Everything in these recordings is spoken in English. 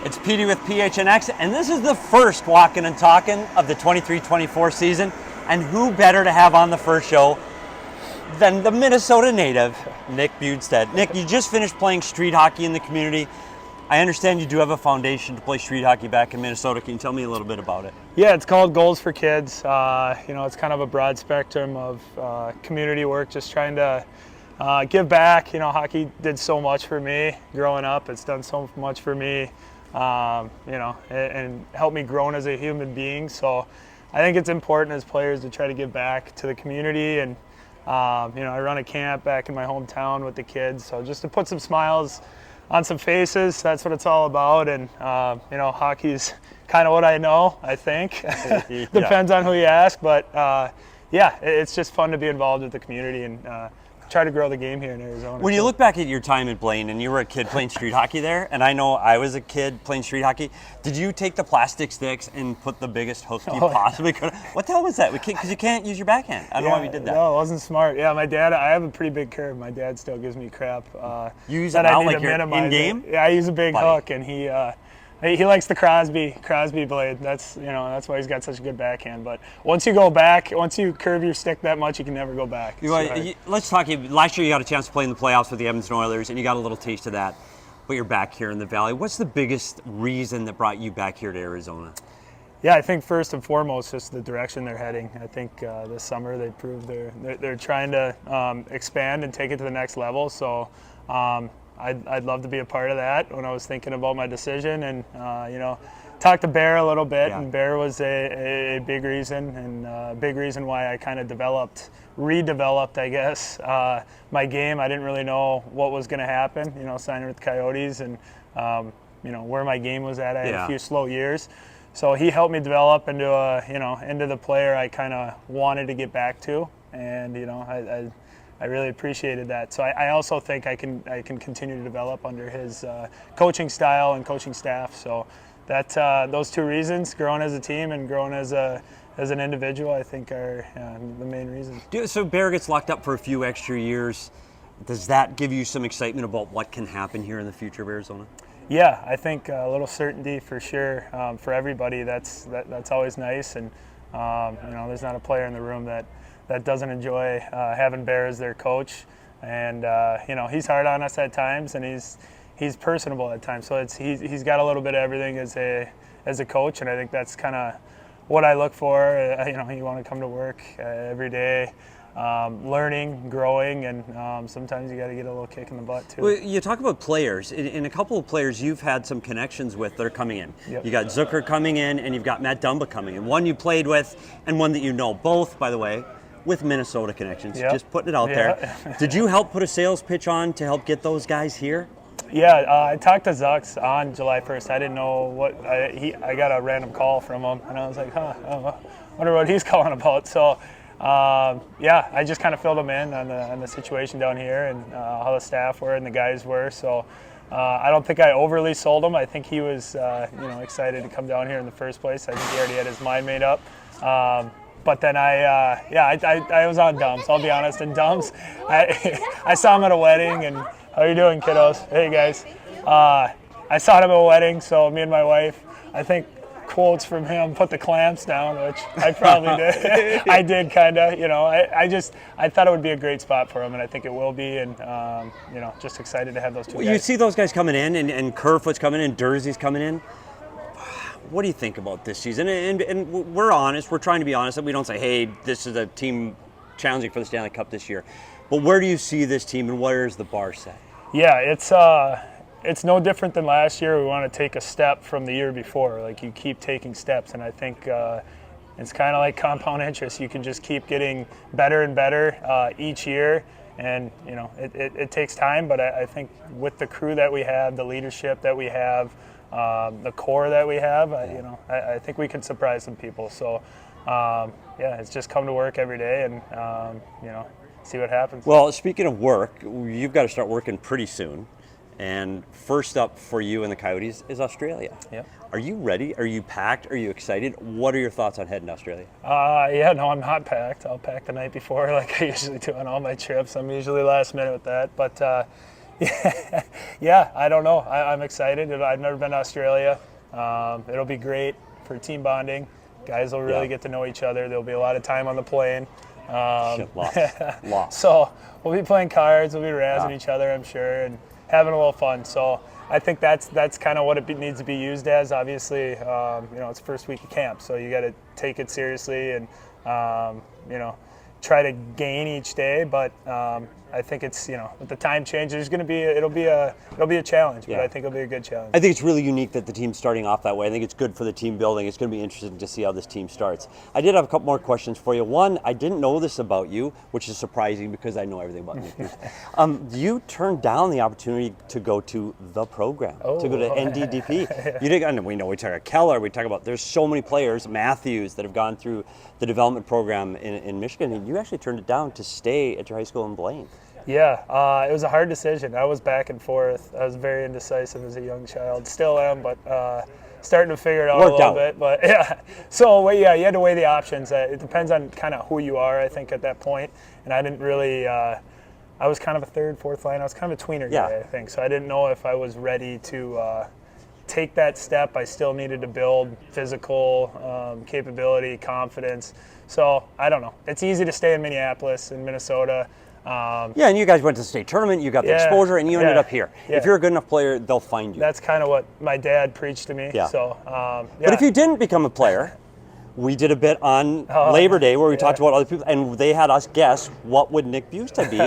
It's Petey with PHNX, and this is the first Walkin and Talkin of the 23-24 season. And who better to have on the first show than the Minnesota native, Nick Bjugstad. Nick, you just finished playing street hockey in the community. I understand you do have a foundation to play street hockey back in Minnesota. Can you tell me a little bit about it? Yeah, it's called Goals for Kids. It's kind of a broad spectrum of community work, just trying to give back. Hockey did so much for me growing up. It's done so much for me, and helped me grow as a human being. So I think it's important as players to try to give back to the community. And, I run a camp back in my hometown with the kids. So just to put some smiles on some faces, that's what it's all about. And, hockey's kind of what I know, I think. Depends on who you ask. But, it's just fun to be involved with the community and try to grow the game here in Arizona. When you look back at your time in Blaine, and you were a kid playing street hockey there, and I know I was a kid playing street hockey, did you take the plastic sticks and put the biggest hook you possibly could? What the hell was that? Because you can't use your backhand. I don't know why you did that. No, it wasn't smart. Yeah, my dad, I have a pretty big curve. My dad still gives me crap. You use it now like you're in-game? Yeah, I use a big hook, and he likes the Crosby blade. That's why he's got such a good backhand. But once you go back, once you curve your stick that much, you can never go back. Let's talk. Last year you got a chance to play in the playoffs with the Edmonton Oilers, and you got a little taste of that. But you're back here in the Valley. What's the biggest reason that brought you back here to Arizona? Yeah, I think first and foremost, just the direction they're heading. I think this summer they proved they're trying to expand and take it to the next level. So. I'd love to be a part of that when I was thinking about my decision, and talked to Bear a little bit, and Bear was a big reason, and a big reason why I kind of redeveloped, I guess, my game. I didn't really know what was going to happen, signing with the Coyotes, and where my game was at. I had a few slow years, so he helped me develop into into the player I kind of wanted to get back to, and I really appreciated that. So I also think I can continue to develop under his coaching style and coaching staff. So that those two reasons, growing as a team and growing as an individual, I think are the main reasons. So Bear gets locked up for a few extra years. Does that give you some excitement about what can happen here in the future of Arizona? Yeah, I think a little certainty for sure for everybody. That's always nice. And there's not a player in the room that doesn't enjoy having Bear as their coach, and he's hard on us at times, and he's personable at times. So he's got a little bit of everything as a coach, and I think that's kind of what I look for. You want to come to work every day, learning, growing, and sometimes you got to get a little kick in the butt too. Well, you talk about players, and a couple of players you've had some connections with that are coming in. Yep. You got Zucker coming in, and you've got Matt Dumba coming in. One you played with, and one that you know. Both, by the way, with Minnesota connections, just putting it out there. Did you help put a sales pitch on to help get those guys here? Yeah, I talked to Zucks on July 1st. I didn't know what I got a random call from him, and I was like, I wonder what he's calling about. So, I just kind of filled him in on the situation down here and how the staff were and the guys were. So, I don't think I overly sold him. I think he was, excited to come down here in the first place. I think he already had his mind made up. But then I was on Dumps, I'll be honest. And Dumps, I saw him at a wedding, and how you doing, kiddos? Hey, guys. I saw him at a wedding, so me and my wife, I think quotes from him, put the clamps down, which I probably did. I did kind of, I thought it would be a great spot for him, and I think it will be, and, just excited to have those two guys. You see those guys coming in, and Kerfoot's coming in, Durzee's coming in. What do you think about this season? And we're honest. We're trying to be honest. We don't say, hey, this is a team challenging for the Stanley Cup this year. But where do you see this team, and where is the bar set? Yeah, it's no different than last year. We want to take a step from the year before. Like, you keep taking steps, and I think it's kind of like compound interest. You can just keep getting better and better each year. And, it takes time, but I think with the crew that we have, the leadership that we have, the core that we have, I think we can surprise some people. So, it's just come to work every day and, see what happens. Well, speaking of work, you've got to start working pretty soon. And first up for you and the Coyotes is Australia. Yep. Are you ready? Are you packed? Are you excited? What are your thoughts on heading to Australia? I'm not packed. I'll pack the night before like I usually do on all my trips. I'm usually last minute with that. But, Yeah, I don't know. I'm excited. I've never been to Australia. It'll be great for team bonding. Guys will really get to know each other. There'll be a lot of time on the plane. Lost. So we'll be playing cards. We'll be razzing each other, I'm sure, and having a little fun. So I think that's kind of what it needs to be used as. Obviously, it's first week of camp, so you got to take it seriously and try to gain each day. But I think it's with the time change, it'll be a challenge. But I think it'll be a good challenge. I think it's really unique that the team's starting off that way. I think it's good for the team building. It's going to be interesting to see how this team starts. I did have a couple more questions for you. One, I didn't know this about you, which is surprising because I know everything about you. You turned down the opportunity to go to the program, to go to NDDP. You didn't. We know we talk about Keller. We talk about there's so many players, Matthews, that have gone through the development program in Michigan, and you actually turned it down to stay at your high school in Blaine. Yeah, it was a hard decision. I was back and forth. I was very indecisive as a young child. Still am, but starting to figure it out a little bit. But yeah, so you had to weigh the options. It depends on kind of who you are, I think, at that point. And I didn't really. I was kind of a third, fourth line. I was kind of a tweener guy, I think. So I didn't know if I was ready to take that step. I still needed to build physical capability, confidence. So I don't know. It's easy to stay in Minneapolis, in Minnesota. And you guys went to the state tournament, you got the exposure, and you ended up here. If you're a good enough player, they'll find you. That's kind of what my dad preached to me. Yeah. So, But if you didn't become a player, we did a bit on Labor Day where we talked about other people, and they had us guess what would Nick Bjugstad be,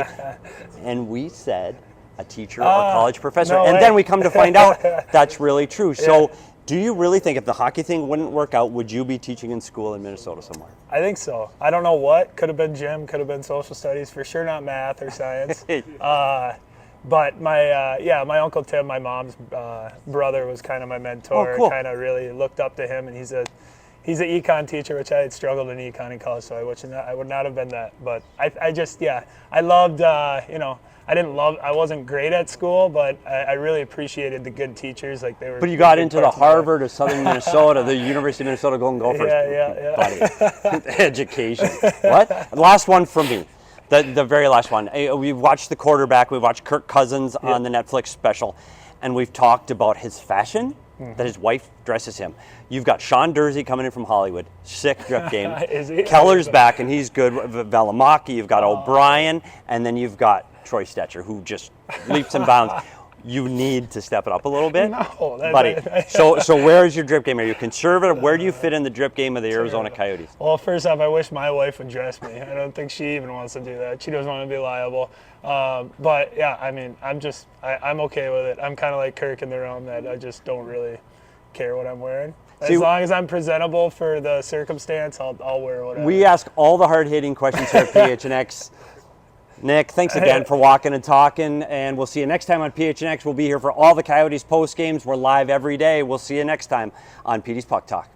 and we said a teacher or college professor, then we come to find out that's really true. So do you really think if the hockey thing wouldn't work out, would you be teaching in school in Minnesota somewhere? I think so. I don't know what. Could have been gym, could have been social studies, for sure not math or science. But my Uncle Tim, my mom's brother, was kind of my mentor. Cool. Kind of really looked up to him, and he's an econ teacher, which I had struggled in econ in college, so I would not have been that. But I loved, I wasn't great at school, but I really appreciated the good teachers. Like they were. But you got into the Harvard of Southern Minnesota, the University of Minnesota Golden Gophers. Buddy. Education. What? Last one from me. The very last one. We've watched the quarterback. We've watched Kirk Cousins on the Netflix special, and we've talked about his fashion. That his wife dresses him. You've got Sean Dursey coming in from Hollywood. Sick drip game. Keller's back, and he's good. Valimaki. You've got O'Brien, and then you've got Troy Stetcher, who just leaps and bounds. You need to step it up a little bit, buddy. So where's your drip game? Are you conservative? Where do you fit in the drip game of the Arizona Coyotes? Well, first off, I wish my wife would dress me. I don't think she even wants to do that. She doesn't want to be liable. But yeah, I mean, I'm okay with it. I'm kind of like Kirk in the realm that I just don't really care what I'm wearing. As long as I'm presentable for the circumstance, I'll wear whatever. We ask all the hard-hitting questions here at PHNX. Nick, thanks again for walking and talking, and we'll see you next time on PHNX. We'll be here for all the Coyotes post games. We're live every day. We'll see you next time on PD's Puck Talk.